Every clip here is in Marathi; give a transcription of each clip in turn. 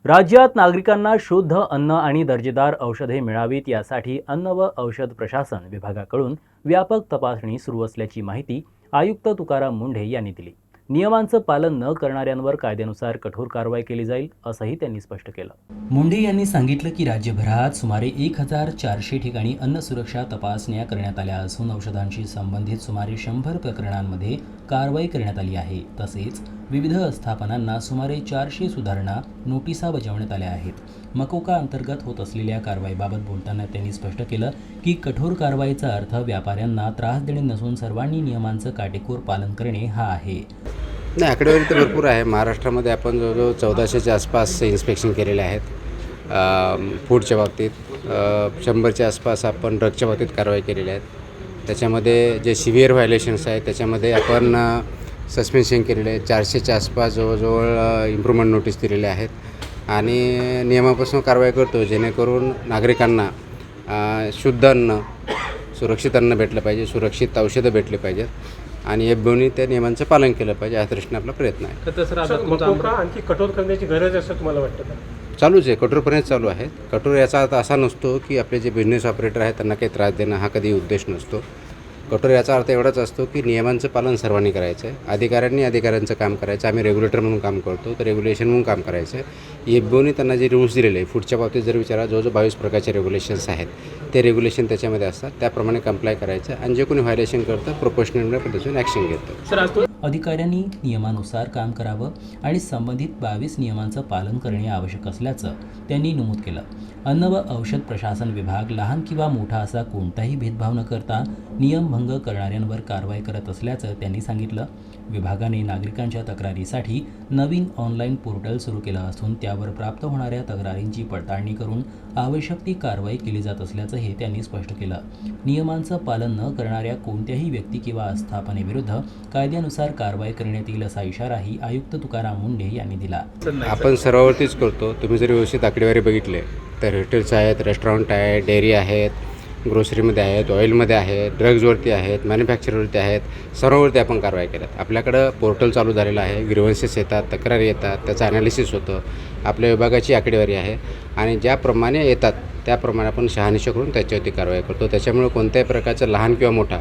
राज्यात नागरिकांना शुद्ध अन्न आणि दर्जेदार औषधे मिळावीत यासाठी अन्न व औषध प्रशासन विभागाकडून व्यापक तपासणी सुरू असल्याची माहिती आयुक्त तुकाराम मुंढे यांनी दिली। नियमांचं पालन न करणाऱ्यांवर कायद्यानुसार कठोर कारवाई केली जाईल असंही त्यांनी स्पष्ट केलं। मुंढे यांनी सांगितलं की राज्यभरात सुमारे 1400 ठिकाणी अन्न सुरक्षा तपासण्या करण्यात आल्या असून औषधांशी संबंधित सुमारे 100 प्रकरणांमध्ये कारवाई करण्यात आली आहे। तसेच विविध आस्थापनांना सुमारे 400 सुधारणा नोटिसा बजावण्यात आल्या आहेत। मकोका अंतर्गत होत असलेल्या कारवाईबाबत बोलताना त्यांनी स्पष्ट केलं की कठोर कारवाईचा अर्थ व्यापाऱ्यांना त्रास देणे नसून सर्वांनी नियमांचं काटेकोर पालन करणे हा आहे। नाही, आकडेवारी तर भरपूर आहे। महाराष्ट्रामध्ये आपण जवळजवळ 1400च्या आसपास इन्स्पेक्शन केलेले आहेत। फूडच्या बाबतीत 100च्या आसपास आपण ड्रगच्या बाबतीत कारवाई केलेली आहेत। त्याच्यामध्ये जे सिव्हिअर व्हायलेशन्स आहेत त्याच्यामध्ये आपण सस्पेन्शन केलेले आहे। 400च्या आसपास जवळजवळ इम्प्रूव्हमेंट नोटीस दिलेले आहेत आणि नियमापासून कारवाई करतो जेणेकरून नागरिकांना शुद्ध अन्न, सुरक्षित अन्न भेटलं पाहिजे, सुरक्षित औषधं भेटली पाहिजेत आणि एफबीओनी त्या नियमांचं पालन केलं पाहिजे, या दृष्टीने आपला प्रयत्न आहे। मकोका आणखी कठोर करण्याची गरज असं तुम्हाला वाटतं का? चालूच आहे, कठोरपणे चालू आहे। कठोर याचा अर्थ असा नसतो की आपले जे बिझनेस ऑपरेटर आहेत त्यांना काही त्रास देणं हा कधी उद्देश नसतो। कठोर याचा अर्थ एवढाच असतो की नियमांचं पालन सर्वांनी करायचं आहे। अधिकाऱ्यांनी अधिकाऱ्यांचं काम करायचं, आम्ही रेग्युलेटर म्हणून काम करतो तर रेग्युलेशन म्हणून काम करायचं आहे। एफबीओनी त्यांना जे रूल्स दिलेले आहे, फूडच्या बाबतीत जर विचारा जवळजवळ 22 प्रकारचे रेग्युलेशन्स आहेत, ते रेग्युलेशन त्याच्यामध्ये असतात, त्याप्रमाणे कंप्लाय करायचं आणि जे कोणी व्हायलेशन करतं प्रोपोर्शनल पद्धतीने ॲक्शन घेतं। अधिकाऱ्यांनी नियमानुसार काम करावं आणि संबंधित 22 नियमांचं पालन करणे आवश्यक असल्याचं त्यांनी नमूद केलं। अन्न व औषध प्रशासन विभाग लहान किंवा मोठा असा कोणताही भेदभाव न करता नियमभंग करणाऱ्यांवर कारवाई करत असल्याचं त्यांनी सांगितलं। विभागाने नागरिकांच्या तक्रारीसाठी नवीन ऑनलाईन पोर्टल सुरू केलं असून त्यावर प्राप्त होणाऱ्या तक्रारींची पडताळणी करून आवश्यक ती कारवाई केली जात असल्याचंही त्यांनी स्पष्ट केलं। नियमांचं पालन न करणाऱ्या कोणत्याही व्यक्ती किंवा आस्थापनेविरुद्ध कायद्यानुसार कारवाई करण्यात येईल असा इशाराही आयुक्त तुकाराम मुंढे यांनी दिला। आपण सर्वांवरतीच करतो। तुम्ही जर व्यवस्थित आकडेवारी बघितले तर हॉटेल्स आहेत, रेस्टॉरंट आहेत, डेअरी आहेत, ग्रोसरीमध्ये आहेत, ऑइलमध्ये आहेत, ड्रग्जवरती आहेत, मॅन्युफॅक्चरवरती आहेत, सर्ववरती आपण कारवाई केल्यात। आपल्याकडं पोर्टल चालू झालेलं आहे, ग्रीव्हन्सेस येतात, तक्रारी येतात, त्याचं ॲनालिसिस होतं, आपल्या विभागाची आकडेवारी आहे आणि ज्याप्रमाणे येतात त्याप्रमाणे आपण शहानिशा करून त्याच्यावरती कारवाई करतो। त्याच्यामुळे कोणत्याही प्रकारचं लहान किंवा मोठा,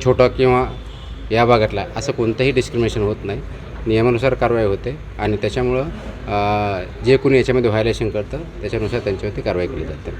छोटा किंवा या भागातला असं कोणतंही डिस्क्रिमिनेशन होत नाही। नियमानुसार कारवाई होते आणि त्याच्यामुळं जे कोणी याच्यामध्ये व्हायलेशन करतं त्याच्यानुसार त्यांच्यावरती कारवाई केली जाते।